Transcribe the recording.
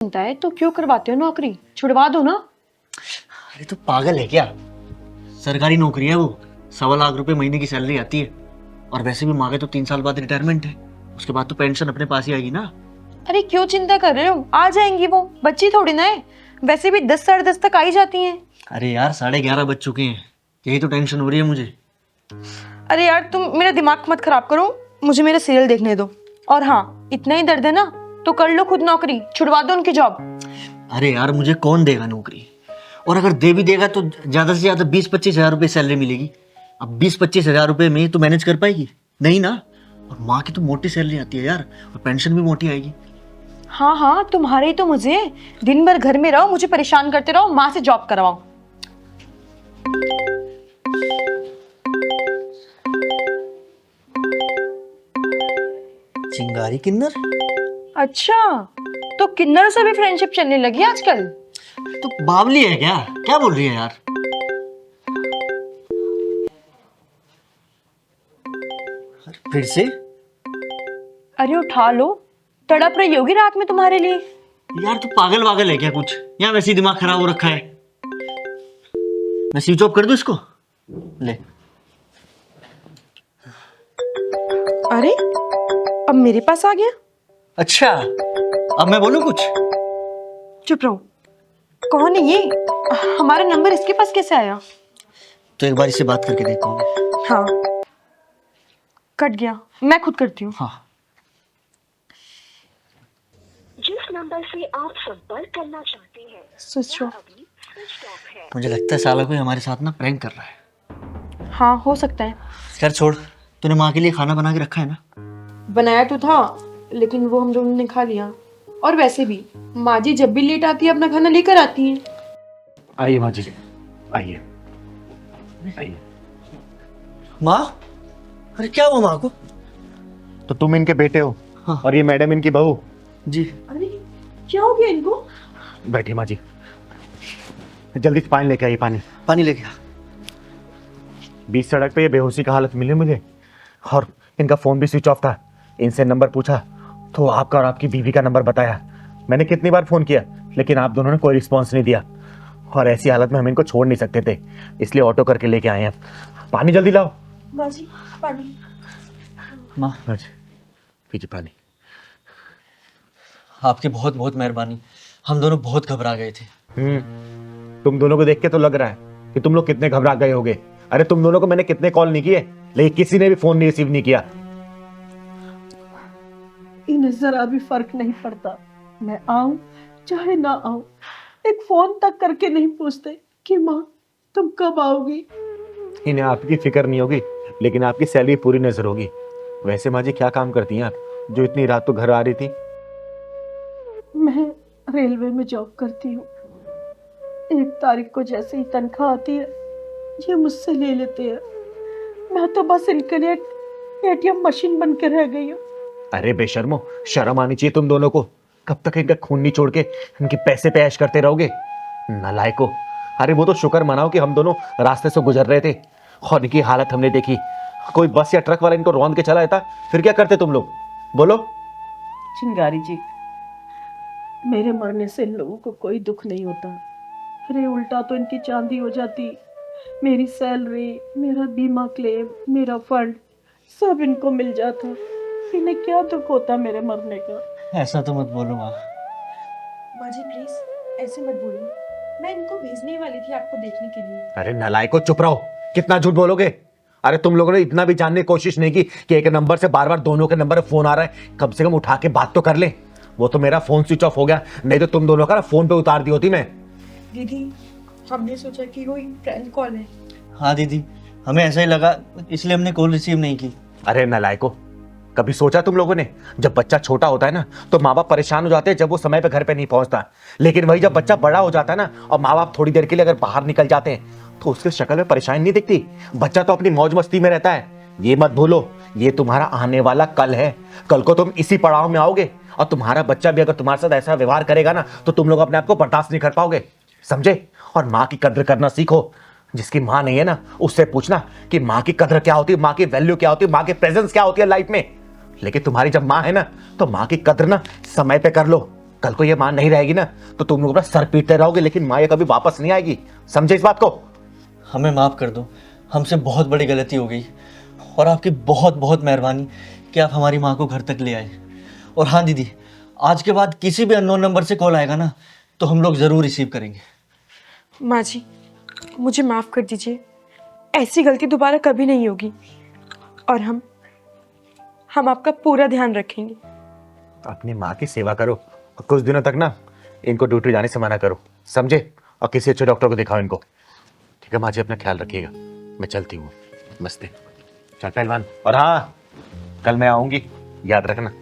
चिंता है तो क्यों करवाते हो नौकरी? छुड़वा दो ना। अरे तो पागल है क्या? सरकारी नौकरी है वो, 1.25 लाख रुपए महीने की सैलरी आती है। और वैसे भी मांगे तो 3 साल बाद रिटायरमेंट है, उसके बाद तो पेंशन अपने पास ही आएगी ना। अरे क्यों चिंता कर रहे हो, आ जाएंगी वो, बच्ची थोड़ी ना है। वैसे भी 10 साढ़े 10 तक आ ही जाती हैं। अरे यार 11:30 बज चुके हैं, यही तो टेंशन हो रही है मुझे। अरे यार तुम मेरा दिमाग मत खराब करो, मुझे मेरे सीरियल देखने दो। और हाँ, इतना ही दर्द है ना तो कर लो खुद नौकरी, छुड़वा दो उनकी जॉब। अरे यार मुझे कौन देगा नौकरी, और अगर दे भी देगा तो ज्यादा से ज्यादा 20-25 हजार रुपये सैलरी मिलेगी। अब 20-25 हजार रुपये में तो मैनेज कर पाएगी नहीं ना। और माँ की तो मोटी सैलरी आती है यार, और पेंशन भी मोटी आएगी। हाँ हाँ, तुम्हारे ही तो मुझे, दिन भर घर में रहो, मुझे परेशान करते रहो, माँ से जॉब करवाओ। चिंगारी किन्नर? अच्छा, तो किन्नरों से भी फ्रेंडशिप चलने लगी आजकल। तो बावली है क्या? क्या बोल रही है यार? फिर से? अरे उठा लो, तड़प रही होगी रात में तुम्हारे लिए। यार तू पागल वागल है क्या कुछ, या वैसे ही दिमाग खराब हो रखा है? मैं स्विच ऑफ कर दूं इसको? ले। अरे अब मेरे पास आ गया। अच्छा, अब मैं बोलूं कुछ? चुप रहो। कौन है ये? हमारा नंबर इसके पास कैसे आया? तो एक बार इससे बात करके देखता हूँ। हाँ, कट गया, मैं खुद करती हूँ। हाँ। जिस नंबर से आप संपर्क करना चाहते हैं स्विच ऑफ। अभी स्विच ऑफ है। मुझे लगता है साला कोई हमारे साथ ना प्रैंक कर रहा है। हाँ हो सकता है। खैर छोड़, तूने माँ के लिए खाना बना के रखा है ना? बनाया तो था, लेकिन वो हम दोनों ने खा लिया। और वैसे भी माँ जी जब भी लेट आती है अपना खाना लेकर आती हैं। आइए माँ जी, आइए आइए। माँ? अरे क्या हुआ माँ को? तो तुम इनके बेटे हो? हाँ। और ये मैडम इनकी बहू? जी। अरे क्या हो गया इनको? बैठिए माँ जी, जल्दी से पानी लेके आइए। पानी पानी लेके आ। बीच सड़क पे ये बेहोशी का हालत मिली मुझे, और इनका फोन भी स्विच ऑफ था। इनसे नंबर पूछा तो आपका और आपकी बीवी का नंबर बताया। मैंने कितनी बार फोन किया, लेकिन आप दोनों ने कोई रिस्पॉन्स नहीं दिया। और ऐसी हालत में हम इनको छोड़ नहीं सकते थे, इसलिए ऑटो करके लेके आए हैं। पानी जल्दी लाओ। माँ जी पानी। माँ पीछे पानी। आपकी बहुत बहुत मेहरबानी, हम दोनों बहुत घबरा गए थे। तुम दोनों को देख के तो लग रहा है कि तुम लोग कितने घबरा गए होगे। अरे तुम दोनों को मैंने कितने कॉल नहीं किए, लेकिन किसी ने भी फोन नहीं रिसीव नहीं किया। इन्हें जरा भी फर्क नहीं पड़ता, मैं आऊं चाहे ना आऊं, एक फोन तक करके नहीं पूछते कि माँ तुम कब आओगी। इन्हें आपकी फिक्र नहीं होगी, लेकिन आपकी सैलरी पूरी नजर होगी। वैसे माँ जी क्या काम करती हैं आप, जो इतनी रात तो घर आ रही थी? मैं रेलवे में जॉब करती हूँ। 1 तारीख को जैसे ही तनख्वाह आती है ये मुझसे ले लेते हैं। मैं तो बस इनके लिए एटीएम मशीन बन के रह गई हूँ। अरे बेशर्मो, शर्म आनी चाहिए तुम दोनों को। कब तक इनका खून नहीं छोड़ के इनके पैसे पे ऐश करते रहोगे, नालायको। अरे वो तो शुक्र मनाओ कि हम दोनों रास्ते से गुजर रहे थे और इनकी हालत हमने देखी। कोई बस या ट्रक वाला इनको रौंद के चला जाता, फिर क्या करते तुम लोग, बोलो? चिंगारी जी, मेरे मरने से इन लोगों को कोई दुख नहीं होता। अरे उल्टा तो इनकी चांदी हो जाती। मेरी सैलरी, मेरा बीमा क्लेम, मेरा फंड सब इनको मिल जाता। इन्हें क्या दुख होता मेरे मरने का। ऐसा तो मत बोलो माँ। माँ जी प्लीज ऐसे मत बोलिए, मैं इनको भेजने वाली थी आपको देखने के लिए। अरे नालायको, चुप रहो। कितना झूठ बोलोगे? अरे तुम लोगों ने इतना भी जानने की कोशिश नहीं की कि एक नंबर से बार बार दोनों के नंबर पे फोन आ रहा है, कम से कम उठा के बात तो कर ले। वो तो मेरा फोन स्विच ऑफ हो गया, नहीं तो तुम दोनों का ना फोन पे उतार दी होती मैं। दीदी हमने सोचा कि कोई प्रैंक कॉल है। हाँ दीदी, हमें ऐसा ही लगा, इसलिए हमने कॉल रिसीव नहीं की। अरे नालायको, कभी सोचा तुम लोगों ने, जब बच्चा छोटा होता है ना तो माँ बाप परेशान हो जाते हैं जब वो समय पे घर पे नहीं पहुंचता। लेकिन वही जब बच्चा बड़ा हो जाता है ना और माँ बाप थोड़ी देर के लिए अगर बाहर निकल जाते हैं तो उसके शक्ल में परेशानी नहीं दिखती। बच्चा तो अपनी मौज मस्ती में रहता है। ये मत भूलो, ये तुम्हारा आने वाला कल है। कल को तुम इसी पड़ाव में आओगे, और तुम्हारा बच्चा भी अगर तुम्हारे साथ ऐसा व्यवहार करेगा ना तो तुम लोग अपने आप को बर्दाश्त नहीं कर पाओगे, समझे? और माँ की कद्र करना सीखो। जिसकी माँ नहीं है ना उससे पूछना कि माँ की कद्र क्या होती है, माँ की वैल्यू क्या होती है, माँ की प्रेजेंस क्या होती है लाइफ में। लेकिन तुम्हारी जब माँ है ना तो माँ की कद्र ना समय पे कर लो, कल को ये माँ नहीं रहेगी ना तो तुम लोग अपना सर पीटते रहोगे, लेकिन माँ ये कभी वापस नहीं आएगी। समझे इस बात को? हमें माफ़ कर दो, हमसे बहुत बड़ी गलती हो गई और आपकी बहुत बहुत मेहरबानी कि आप हमारी माँ को घर तक ले आए। और हाँ दीदी, आज के बाद किसी भी अननोन नंबर से कॉल आएगा ना तो हम लोग ज़रूर रिसीव करेंगे। माँ जी, मुझे माफ़ कर दीजिए, ऐसी गलती दोबारा कभी नहीं होगी और हम आपका पूरा ध्यान रखेंगे। अपनी माँ की सेवा करो और कुछ दिनों तक ना इनको ड्यूटी जाने से मना करो, समझे? और किसी अच्छे डॉक्टर को दिखाओ इनको। ठीक है माँ जी, अपना ख्याल रखिएगा। मैं चलती हूँ। नमस्ते। चल पहलवान। और हाँ, कल मैं आऊँगी, याद रखना।